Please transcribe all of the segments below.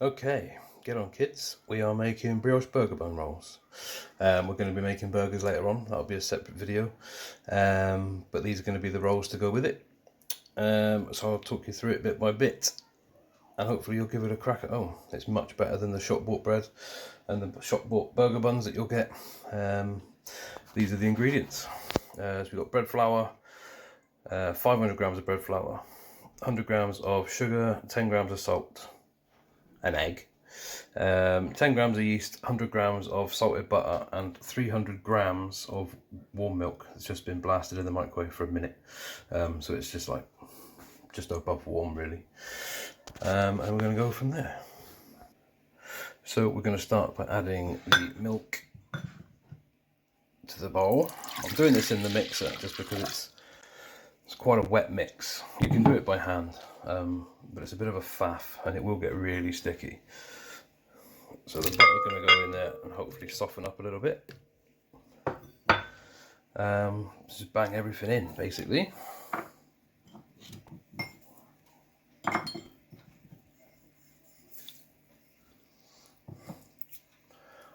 Okay, get on kids. We are making brioche burger bun rolls. We're going to be making burgers later on. That'll be a separate video. But these are going to be the rolls to go with it. So I'll talk you through it bit by bit. And hopefully you'll give it a crack at home. It's much better than the shop bought bread and the shop bought burger buns that you'll get. These are the ingredients. So we've got bread flour, 500 grams of bread flour, 100 grams of sugar, 10 grams of salt, an egg, 10 grams of yeast, 100 grams of salted butter, and 300 grams of warm milk. It's just been blasted in the microwave for a minute, so it's just like just above warm really, and we're going to go from there. So we're going to start by adding the milk to the bowl. I'm doing this in the mixer just because it's quite a wet mix. You can do it by hand, but it's a bit of a faff and it will get really sticky. So the butter's going to go in there and hopefully soften up a little bit. Just bang everything in basically.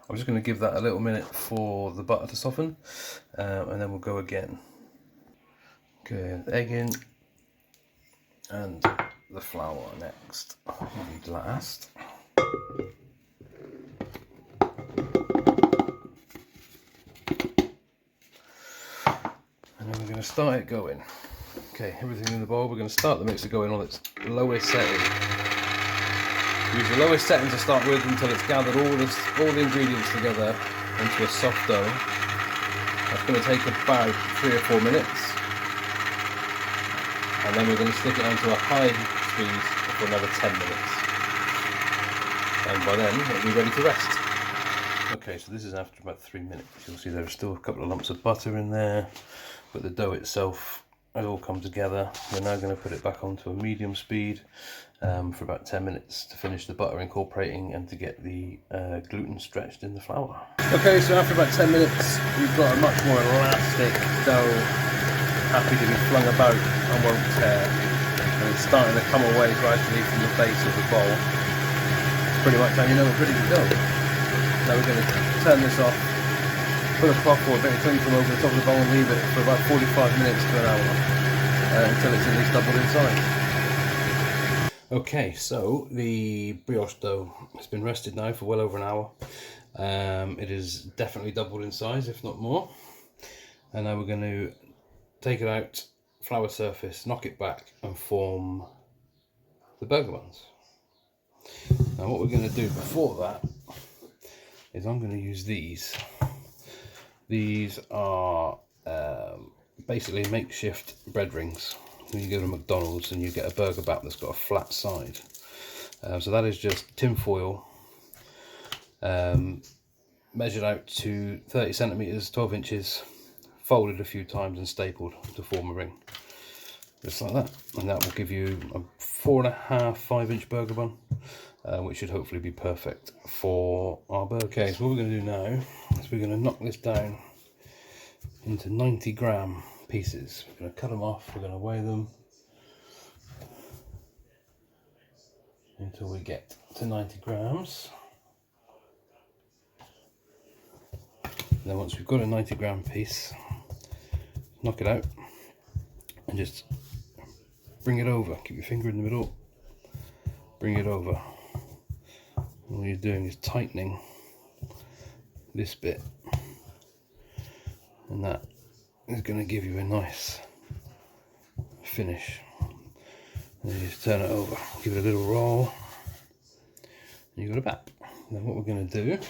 I'm just going to give that a little minute for the butter to soften, and then we'll go again. Okay, the egg in, and the flour next, maybe last. And then we're going to start it going. Okay, everything in the bowl. We're going to start the mixer going on its lowest setting. Use the lowest setting to start with until it's gathered all the ingredients together into a soft dough. That's going to take about 3 or 4 minutes. And then we're going to stick it onto a high speed for another 10 minutes. And by then it'll be ready to rest. Okay, so this is after about 3 minutes. You'll see there are still a couple of lumps of butter in there, but the dough itself has all come together. We're now going to put it back onto a medium speed for about 10 minutes to finish the butter incorporating and to get the gluten stretched in the flour. Okay, so after about 10 minutes we've got a much more elastic dough, happy to be flung about and won't tear, and it's starting to come away gradually from the base of the bowl. It's pretty much how you know it's ready to go. Now we're going to turn this off, put a cloth or a bit of cling film over the top of the bowl and leave it for about 45 minutes to an hour until it's at least doubled in size. Okay, so the brioche dough has been rested now for well over an hour. It is definitely doubled in size, if not more. And now we're going to take it out, flour surface, knock it back and form the burger buns. Now what we're going to do before that is I'm going to use these. These are basically makeshift bread rings. When you go to McDonald's and you get a burger back that's got a flat side. So that is just tin foil, measured out to 30 centimeters, 12 inches, folded a few times and stapled to form a ring. Just like that. And that will give you a 4.5, 5-inch burger bun, which should hopefully be perfect for our burger. Okay, so what we're going to do now is we're going to knock this down into 90-gram pieces. We're going to cut them off, we're going to weigh them until we get to 90 grams. And then once we've got a 90-gram piece, knock it out and just bring it over. Keep your finger in the middle, bring it over. And all you're doing is tightening this bit, and that is going to give you a nice finish. And then you just turn it over, give it a little roll, and you've got it back. Then what we're going to do is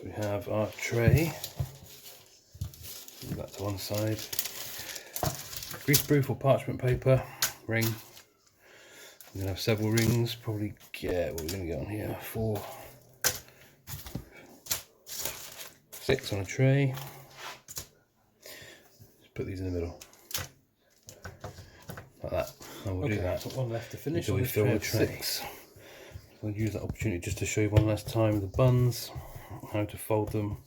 we have our tray, move that to one side, greaseproof or parchment paper, ring. We're going to have several rings, probably get, what we're going to get on here, 4, 6 on a tray. Put these in the middle, like that, and we'll do that. Got one left to finish until we fill the tray. I'll use that opportunity just to show you one last time the buns, how to fold them.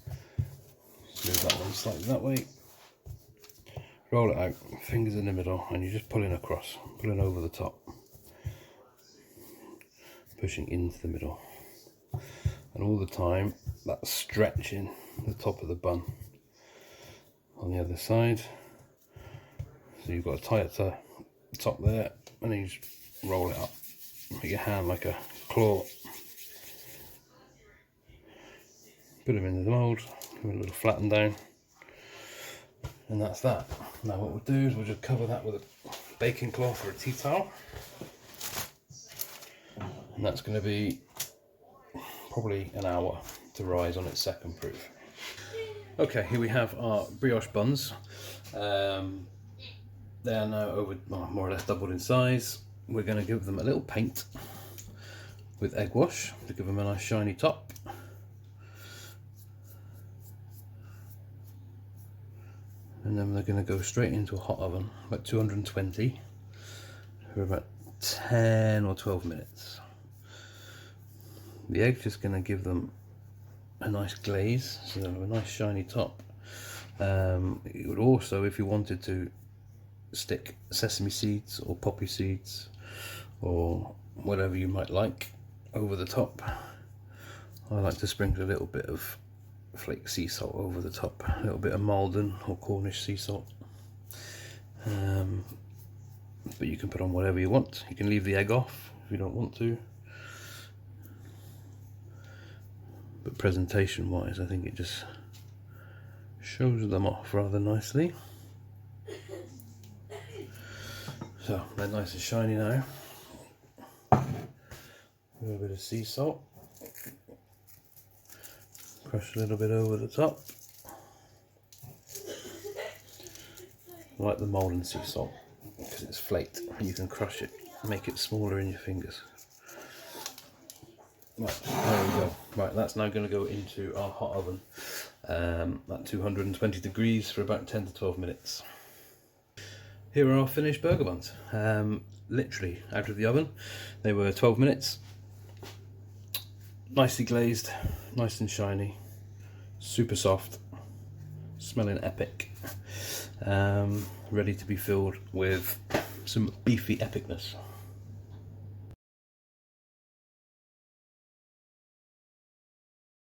Move that one slightly that way, roll it out, fingers in the middle, and you're just pulling across, pulling over the top. pushing into the middle. And all the time, that's stretching the top of the bun on the other side. So you've got to tie it to the top there, and then you just roll it up. Make your hand like a claw. Put them into the mould, give it a little flatten down, and that's that. Now what we'll do is we'll just cover that with a baking cloth or a tea towel, and that's going to be probably an hour to rise on its second proof. Okay, here we have our brioche buns. They are now over, well, more or less doubled in size. We're going to give them a little paint with egg wash to give them a nice shiny top. And then they're going to go straight into a hot oven, about 220, for about 10 or 12 minutes. The egg's just going to give them a nice glaze, so they'll have a nice shiny top. You would also, if you wanted to, stick sesame seeds or poppy seeds or whatever you might like over the top. I like to sprinkle a little bit of flake sea salt over the top, a little bit of Malden or Cornish sea salt. But you can put on whatever you want. You can leave the egg off if you don't want to. But presentation wise, I think it just shows them off rather nicely. So they're nice and shiny now. A little bit of sea salt. Crush a little bit over the top. I like the Malden sea salt because it's flaked and you can crush it, make it smaller in your fingers. Right, there we go. Right, that's now going to go into our hot oven at 220 degrees for about 10 to 12 minutes. Here are our finished burger buns. Literally out of the oven. They were 12 minutes. Nicely glazed, nice and shiny, super soft, smelling epic. Ready to be filled with some beefy epicness.